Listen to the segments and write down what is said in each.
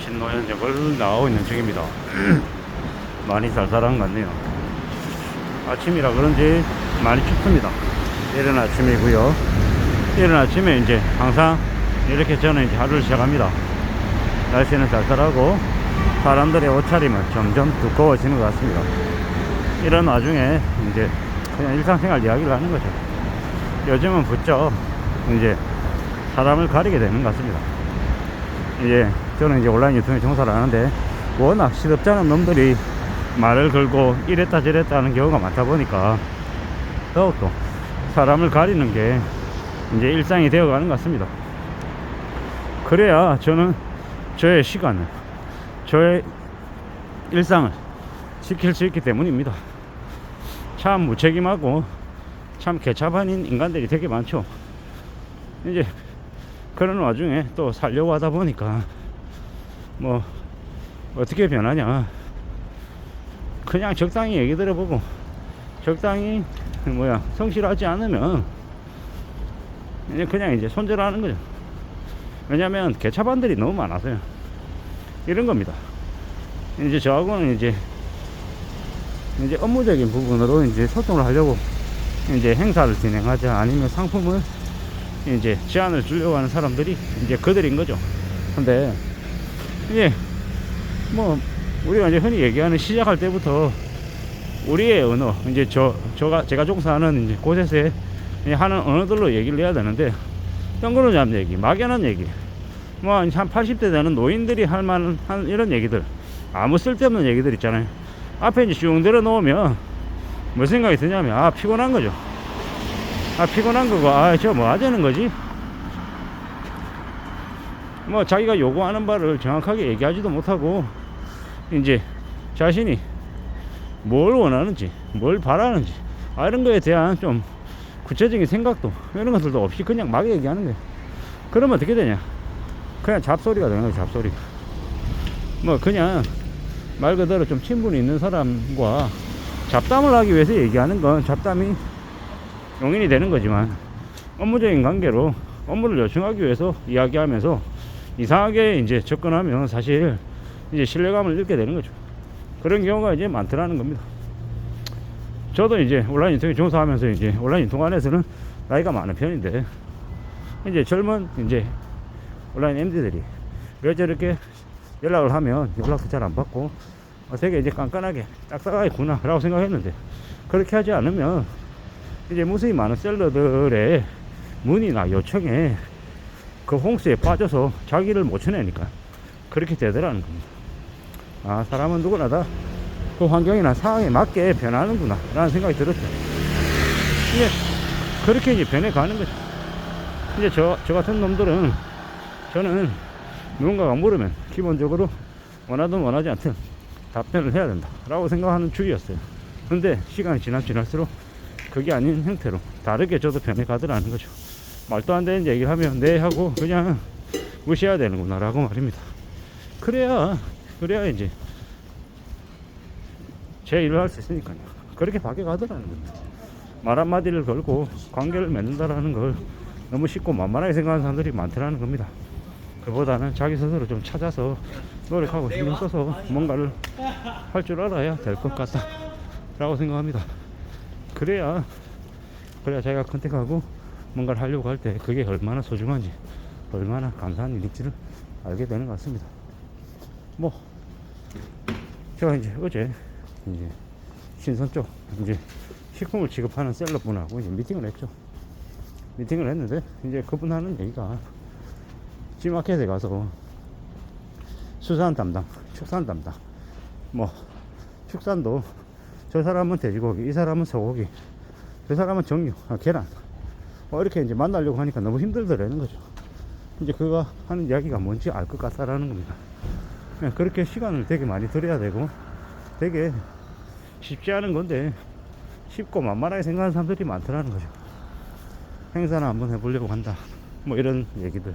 신노현역을 나가고 있는 중입니다. 많이 쌀쌀한 것 같네요. 아침이라 그런지 많이 춥습니다. 이른 아침이고요. 이른 아침에 이제 항상 이렇게 저는 이제 하루를 시작합니다. 날씨는 쌀쌀하고 사람들의 옷차림은 점점 두꺼워지는 것 같습니다. 이런 와중에 이제 그냥 일상생활 이야기를 하는 거죠. 요즘은 부쩍 이제 사람을 가리게 되는 것 같습니다. 이제 저는 이제 온라인 유튜브에 종사를 하는데 워낙 시덥잖은 놈들이 말을 걸고 이랬다 저랬다 하는 경우가 많다 보니까 더욱더 사람을 가리는 게 이제 일상이 되어 가는 것 같습니다. 그래야 저는 저의 시간을, 저의 일상을 지킬 수 있기 때문입니다. 참 무책임하고 참 개차반인 인간들이 되게 많죠. 이제 그런 와중에 또 살려고 하다 보니까 뭐 어떻게 변하냐, 그냥 적당히 얘기 들어보고 적당히 성실하지 않으면 그냥 이제 손절하는 거죠. 왜냐면 개차반들이 너무 많아서요. 이런 겁니다. 이제 저하고는 이제 업무적인 부분으로 이제 소통을 하려고 이제 행사를 진행하자, 아니면 상품을 이제 제안을 주려고 하는 사람들이 이제 그들인 거죠. 근데 이제 뭐 우리가 이제 흔히 얘기하는 시작할 때부터 우리의 언어, 이제 제가 종사하는 이제 곳에서의 하는 언어들로 얘기를 해야 되는데, 뜬구름 잡는 얘기, 막연한 얘기, 뭐 한 80대 되는 노인들이 할 만한 이런 얘기들, 아무 쓸데없는 얘기들 있잖아요. 앞에 이제 쭉 내려놓으면 뭐 생각이 드냐면, 피곤한 거죠. 피곤한 거고, 저 뭐 하자는 거지? 뭐 자기가 요구하는 바를 정확하게 얘기하지도 못하고 이제 자신이 뭘 원하는지, 뭘 바라는지, 이런 거에 대한 좀 구체적인 생각도 이런 것들도 없이 그냥 막 얘기하는 거예요. 그러면 어떻게 되냐? 그냥 잡소리가 되는 거예요. 잡소리. 뭐 그냥 말 그대로 좀 친분이 있는 사람과 잡담을 하기 위해서 얘기하는 건 잡담이 용인이 되는 거지만, 업무적인 관계로 업무를 요청하기 위해서 이야기하면서 이상하게 이제 접근하면 사실 이제 신뢰감을 잃게 되는 거죠. 그런 경우가 이제 많더라는 겁니다. 저도 이제 온라인 유튜브 종사하면서 이제 온라인 유튜브 안에서는 나이가 많은 편인데, 이제 젊은 이제 온라인 MD들이 왜 저렇게 연락을 하면 연락도 잘 안 받고 되게 이제 깐깐하게 딱딱하겠구나 라고 생각했는데, 그렇게 하지 않으면 이제 무수히 많은 셀러들의 문의나 요청에 그 홍수에 빠져서 자기를 못 쳐내니까 그렇게 되더라는 겁니다. 사람은 누구나 다 그 환경이나 상황에 맞게 변하는구나 라는 생각이 들었죠. 이게 그렇게 이제 변해가는 거죠. 이제 저 같은 놈들은, 저는 누군가가 물으면 기본적으로 원하든 원하지 않든 답변을 해야 된다 라고 생각하는 주의였어요. 근데 시간이 지날수록 그게 아닌 형태로 다르게 저도 변해가더라는 거죠. 말도 안 되는 얘기를 하면 네 하고 그냥 무시해야 되는구나 라고 말입니다. 그래야 이제 제 일을 할 수 있으니까요. 그렇게 바뀌어가더라는 겁니다. 말 한마디를 걸고 관계를 맺는다라는 걸 너무 쉽고 만만하게 생각하는 사람들이 많더라는 겁니다. 그보다는 자기 스스로 좀 찾아서 노력하고 신경 써서 뭔가를 할 줄 알아야 될 것 같다 라고 생각합니다. 그래야 자기가 컨택하고 뭔가를 하려고 할 때 그게 얼마나 소중한지, 얼마나 감사한 일인지를 알게 되는 것 같습니다. 뭐 제가 이제 어제 이제 신선 쪽 이제 식품을 취급하는 셀러분하고 이제 미팅을 했죠. 미팅을 했는데 이제 그분 하는 얘기가, G마켓에 가서 수산 담당, 축산 담당, 뭐 축산도 저 사람은 돼지고기, 이 사람은 소고기, 저 사람은 정육, 계란, 이렇게 이제 만나려고 하니까 너무 힘들더라는 거죠. 이제 그가 하는 이야기가 뭔지 알 것 같다라는 겁니다. 그렇게 시간을 되게 많이 들여야 되고 되게 쉽지 않은 건데 쉽고 만만하게 생각하는 사람들이 많더라는 거죠. 행사나 한번 해보려고 한다, 뭐 이런 얘기들.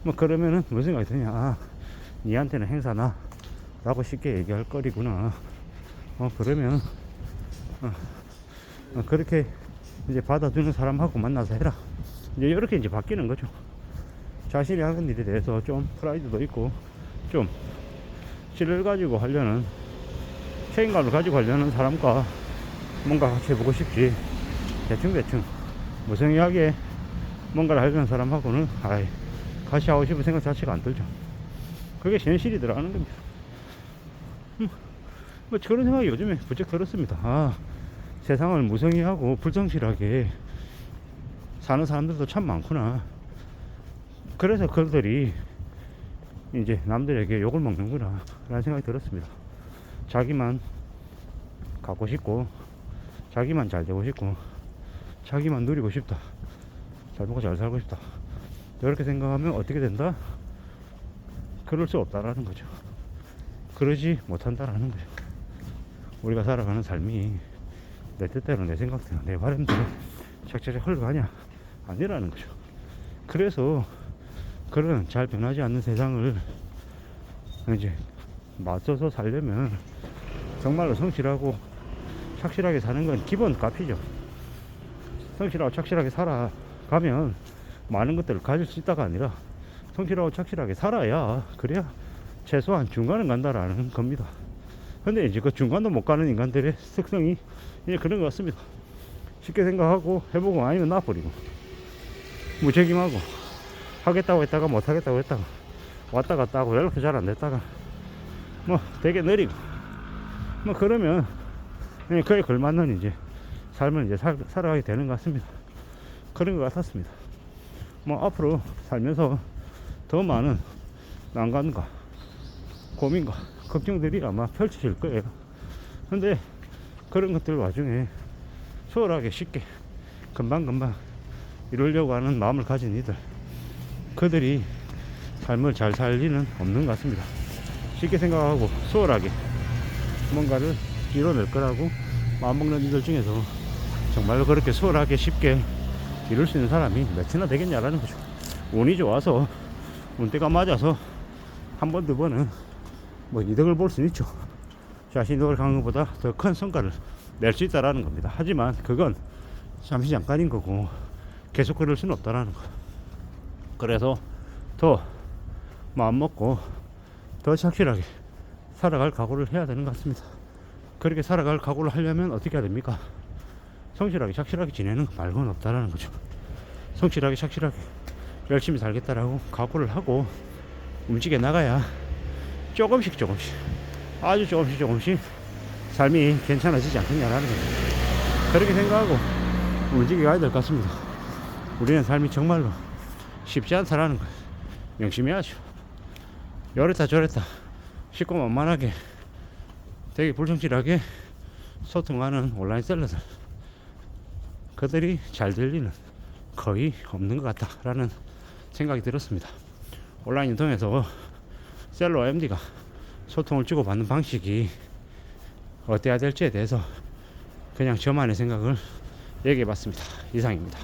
뭐 그러면은 무슨 생각이 드냐, 니한테는 행사나 라고 쉽게 얘기할 거리구나. 그러면 그렇게 이제 받아주는 사람하고 만나서 해라, 이제 이렇게 이제 바뀌는 거죠. 자신이 하는 일에 대해서 좀 프라이드도 있고 좀 질을 가지고 하려는, 책임감을 가지고 하려는 사람과 뭔가 같이 해보고 싶지, 대충 무성의하게 뭔가를 하려는 사람하고는 같이 하고 싶은 생각 자체가 안 들죠. 그게 현실이더라는 겁니다. 뭐 그런 생각이 요즘에 부쩍 들었습니다. 세상을 무성의하고 불성실하게 사는 사람들도 참 많구나. 그래서 그들이 이제 남들에게 욕을 먹는구나 라는 생각이 들었습니다. 자기만 갖고 싶고, 자기만 잘 되고 싶고, 자기만 누리고 싶다, 잘 먹고 잘 살고 싶다, 이렇게 생각하면 어떻게 된다? 그럴 수 없다라는 거죠. 그러지 못한다라는 거죠. 우리가 살아가는 삶이 내 뜻대로, 내 생각대로, 내 바람대로 착착착 흘러가냐? 아니라는 거죠. 그래서 그런 잘 변하지 않는 세상을 이제 맞서서 살려면 정말로 성실하고 착실하게 사는 건 기본 값이죠. 성실하고 착실하게 살아가면 많은 것들을 가질 수 있다가 아니라 성실하고 착실하게 살아야, 그래야 최소한 중간은 간다라는 겁니다. 근데 이제 그 중간도 못 가는 인간들의 특성이 이제 그런 것 같습니다. 쉽게 생각하고 해보고 아니면 놔버리고, 무책임하고, 하겠다고 했다가 못하겠다고 했다가 왔다 갔다 하고 연락도 잘 안 됐다가 뭐 되게 느리고, 뭐 그러면 그에 걸맞는 이제 삶을 이제 살아가게 되는 것 같습니다. 그런 것 같았습니다. 뭐 앞으로 살면서 더 많은 난관과 고민과 걱정들이 아마 펼쳐질 거예요. 근데 그런 것들 와중에 수월하게 쉽게 금방금방 이루려고 하는 마음을 가진 이들, 그들이 삶을 잘 살 리는 없는 것 같습니다. 쉽게 생각하고 수월하게 뭔가를 이뤄낼 거라고 마음먹는 이들 중에서 정말로 그렇게 수월하게 쉽게 이룰 수 있는 사람이 몇이나 되겠냐라는 거죠. 운이 좋아서, 운때가 맞아서 한 번, 두 번은 뭐 이득을 볼 수는 있죠. 자신이 노력한 것보다 더 큰 성과를 낼 수 있다라는 겁니다. 하지만 그건 잠시 잠깐인 거고 계속 그럴 수는 없다라는 거. 그래서 더 마음 먹고 더 착실하게 살아갈 각오를 해야 되는 것 같습니다. 그렇게 살아갈 각오를 하려면 어떻게 해야 됩니까? 성실하게 착실하게 지내는 거 말고는 없다라는 거죠. 성실하게 착실하게 열심히 살겠다라고 각오를 하고 움직여 나가야 조금씩 아주 조금씩 삶이 괜찮아지지 않겠냐라는 거죠. 그렇게 생각하고 움직여 가야 될 것 같습니다. 우리는 삶이 정말로 쉽지 않다라는 거 명심히 하죠. 요랬다 저랬다 쉽고 만만하게 되게 불성실하게 소통하는 온라인 셀러들, 그들이 잘 될 리는 거의 없는 것 같다라는 생각이 들었습니다. 온라인을 통해서 셀러 MD가 소통을 주고받는 방식이 어때야 될지에 대해서 그냥 저만의 생각을 얘기해 봤습니다. 이상입니다.